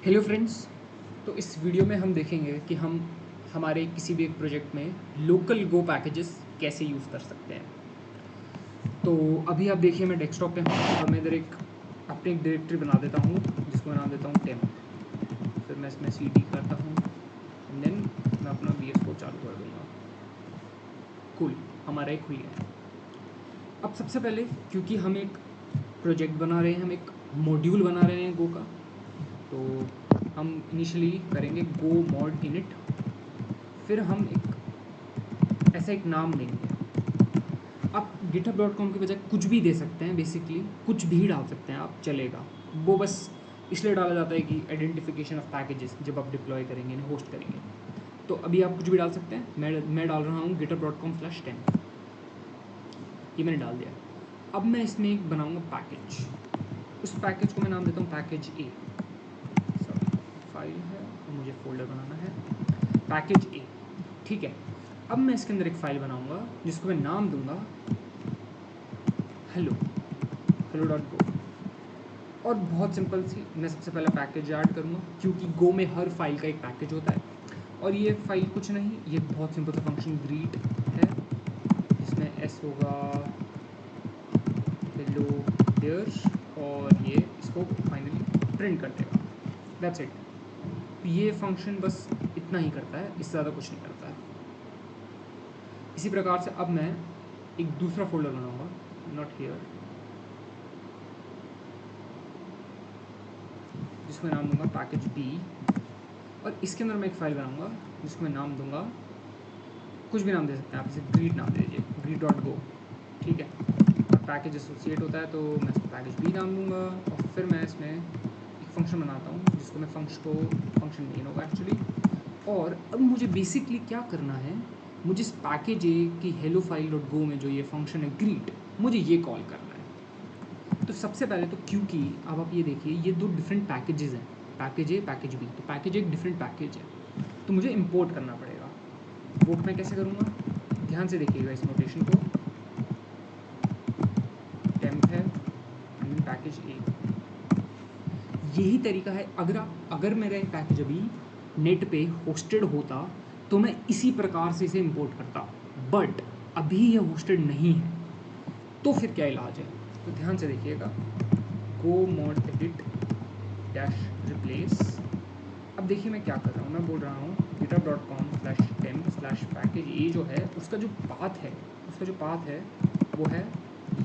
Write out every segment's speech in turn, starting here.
Hello friends. तो इस video में हम देखेंगे कि हम हमारे किसी भी एक प्रोजेक्ट में लोकल गो पैकेजेस कैसे यूज़ कर सकते हैं। तो अभी आप देखिए मैं डेस्कटॉप पे हूँ और मैं इधर अपनी एक डायरेक्टरी बना देता हूँ जिसको मैं नाम देता हूँ टेम। फिर मैं इसमें cd करता हूँ एंड देन मैं अपना VS को चालू कर दूँगा। कूल, हमारा एक खुल गया। अब सबसे पहले क्योंकि हम एक प्रोजेक्ट बना रहे हैं, हम एक मॉड्यूल बना रहे हैं गो का, तो हम इनिशियली करेंगे गो मॉड इनिट। फिर हम ऐसा एक नाम देंगे। आप github.com के बजाय कुछ भी दे सकते हैं, बेसिकली कुछ भी डाल सकते हैं आप, चलेगा। वो बस इसलिए डाला जाता है कि आइडेंटिफिकेशन ऑफ पैकेजेस जब आप डिप्लॉय करेंगे ना, होस्ट करेंगे। तो अभी आप कुछ भी डाल सकते हैं। मैं डाल रहा हूँ github.com/10। ये मैंने डाल दिया। अब मैं इसमें एक बनाऊँगा पैकेज। उस पैकेज को मैं नाम देता हूँ पैकेज ए। सॉरी, फाइल है और मुझे फोल्डर बनाना है पैकेज ए। ठीक है। अब मैं इसके अंदर एक फ़ाइल बनाऊंगा जिसको मैं नाम दूंगा hello.go। और बहुत सिंपल सी, मैं सबसे पहले पैकेज ऐड करूँगा क्योंकि गो में हर फाइल का एक पैकेज होता है। और ये फाइल कुछ नहीं, ये बहुत सिंपल सा फंक्शन ग्रीट है जिसमें एस होगा हेलो देयर और ये इसको फाइनली प्रिंट कर देगा। That's it. ये फंक्शन बस इतना ही करता है, इससे ज़्यादा कुछ नहीं करता है। इसी प्रकार से अब मैं एक दूसरा फोल्डर बनाऊंगा, नॉट हियर, जिसको मैं नाम दूंगा पैकेज बी। और इसके अंदर मैं एक फ़ाइल बनाऊंगा जिसको मैं नाम दूंगा, कुछ भी नाम दे सकते हैं आप, इसे ग्रीट नाम दे दीजिए, greet.go। ठीक है। और पैकेज एसोसिएट होता है तो मैं इसको पैकेज बी नाम दूंगा। और फिर मैं इसमें एक फंक्शन बनाता हूँ जिसको मैं फंक्शन मेन होगा एक्चुअली। और अब मुझे बेसिकली क्या करना है, मुझे इस पैकेज ए की हेलो फाइल डॉट गो में जो ये फंक्शन है ग्रीट, मुझे ये कॉल करना है। तो सबसे पहले तो क्योंकि अब आप ये देखिए ये दो डिफरेंट पैकेजेस हैं, पैकेज ए पैकेज बी। तो पैकेज एक डिफरेंट पैकेज है तो मुझे इंपोर्ट करना पड़ेगा। वो मैं कैसे करूँगा, ध्यान से देखिएगा इस नोटेशन को। टेम्प है पैकेज ए। यही तरीका है। अगर मेरा एक पैकेज अभी नेट पे होस्टेड होता तो मैं इसी प्रकार से इसे इंपोर्ट करता, बट अभी ये होस्टेड नहीं है तो फिर क्या इलाज है। तो ध्यान से देखिएगा, गो मॉड एडिट डैश रिप्लेस। अब देखिए मैं क्या कर रहा हूँ, मैं बोल रहा हूँ github.com/temp/पैकेज ए जो है उसका जो पाथ है वो है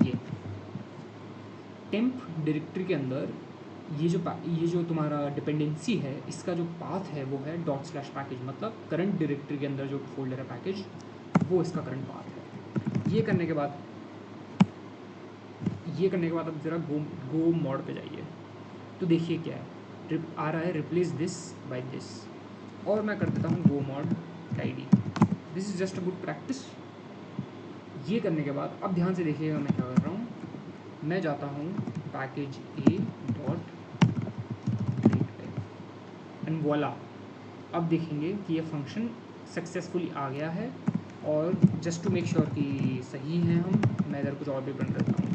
ये टेम्प डायरेक्टरी के अंदर। ये जो तुम्हारा डिपेंडेंसी है इसका जो पाथ है वो है ./पैकेज, मतलब करंट डायरेक्टरी के अंदर जो फोल्डर है पैकेज, वो इसका करंट पाथ है। ये करने के बाद अब ज़रा गो मॉड पे जाइए तो देखिए क्या है, आ रहा है रिप्लेस दिस बाय दिस। और मैं कर देता हूँ go mod tidy. This is just a good practice. ये करने के बाद अब ध्यान से देखिएगा मैं क्या कर रहा हूँ, मैं जाता हूँ पैकेज ए डॉट एंड वॉला। अब देखेंगे कि ये फंक्शन सक्सेसफुली आ गया है। और जस्ट टू मेक श्योर कि सही हैं हम, मैं इधर कुछ और भी प्रिंट करता हूँ।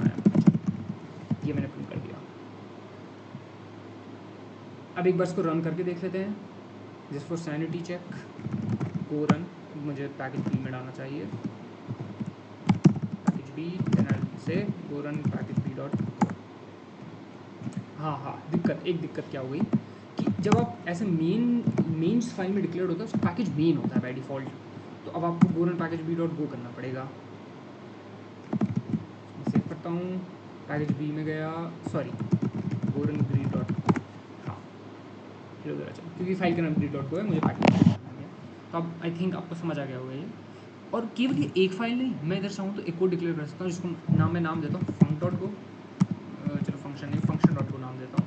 ये मैंने प्रिंट कर दिया। अब एक बार इसको रन करके देख लेते हैं, just for sanity check. Go run, मुझे पैकेज बी में डालना चाहिए, पैकेज बी से go run package B dot. हाँ, एक दिक्कत क्या हो गई कि जब आप ऐसे मेन्स फाइल में डिक्लेयर होता है उसका पैकेज मेन होता है बाय डिफ़ॉल्ट। तो अब आपको go run package B dot go करना पड़ेगा। मैं सेव करता हूँ, पैकेज बी में गया, सॉरी गो रन ग्रीट डॉट, हाँ इधर उधर चलो, क्योंकि फाइल का नाम ग्रीट डॉट गो है, मुझे पैकेज नहीं है। तो अब आई थिंक आपको समझ आ गया होगा ये। और केवल ये एक फाइल नहीं, मैं इधर चाहूँ तो एक और डिक्लेयर कर सकता हूँ जिसको मैं नाम देता हूँ फंक डॉट गो। चलो फंक्शन नहीं, फंक्शन डॉट गो नाम देता हूँ,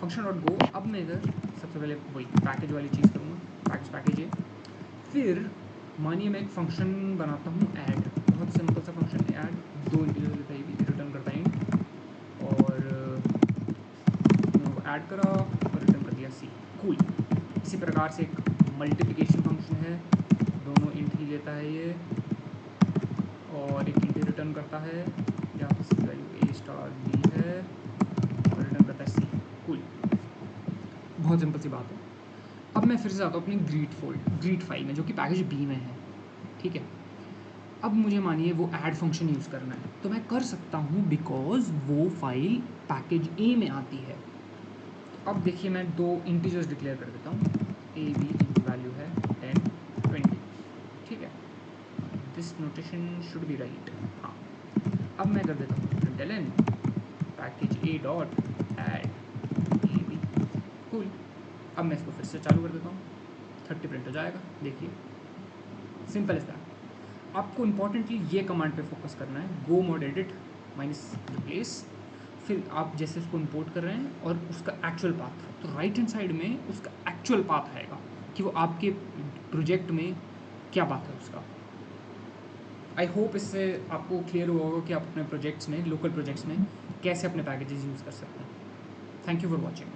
फंक्शन डॉट गो। अब मैं इधर सबसे पहले वही पैकेज वाली चीज़ करूँगा, पैकेज है। फिर मानिए मैं एक फंक्शन बनाता हूँ ऐड, बहुत सिंपल सा फंक्शन ऐड, 2 इंटीजर लेता है, रिटर्न करता है int, और दोनों को ऐड करा और रिटर्न कर दिया सी। कूल। इसी प्रकार से एक मल्टीप्लिकेशन फंक्शन है, दोनों इंट ही लेता है ये, और एक इंट रिटर्न करता है जहाँ पर सी वैल्यू a स्टार b है और रिटर्न करता है सी। कूल। बहुत सिंपल सी बात है। अब मैं फिर से आता हूँ अपनी ग्रीट फाइल में, जो कि पैकेज बी में है, ठीक है। अब मुझे मानिए वो ऐड फंक्शन यूज़ करना है, तो मैं कर सकता हूँ बिकॉज वो फाइल पैकेज ए में आती है। अब देखिए मैं 2 इंटीजर्स डिक्लेयर कर देता हूँ, ए बी की वैल्यू है 10 20, ठीक है। This notation should be right. हाँ, अब मैं कर देता हूँ println package A dot add A B, cool. अब मैं इसको फिर से चालू कर देता हूँ, 30 प्रिंट हो जाएगा, देखिए सिंपल इज दैट। आपको इंपॉर्टेंटली ये कमांड पे फोकस करना है, गो मोड एडिट माइनस रिप्लेस। फिर आप जैसे उसको इंपोर्ट कर रहे हैं और उसका एक्चुअल पाथ, तो राइट हैंड साइड में उसका एक्चुअल पाथ आएगा कि वो आपके प्रोजेक्ट में क्या बात है उसका। आई होप इससे आपको क्लियर हुआ होगा कि आप अपने प्रोजेक्ट्स में, लोकल प्रोजेक्ट्स में कैसे अपने पैकेजेस यूज़ कर सकते हैं। Thank you for watching.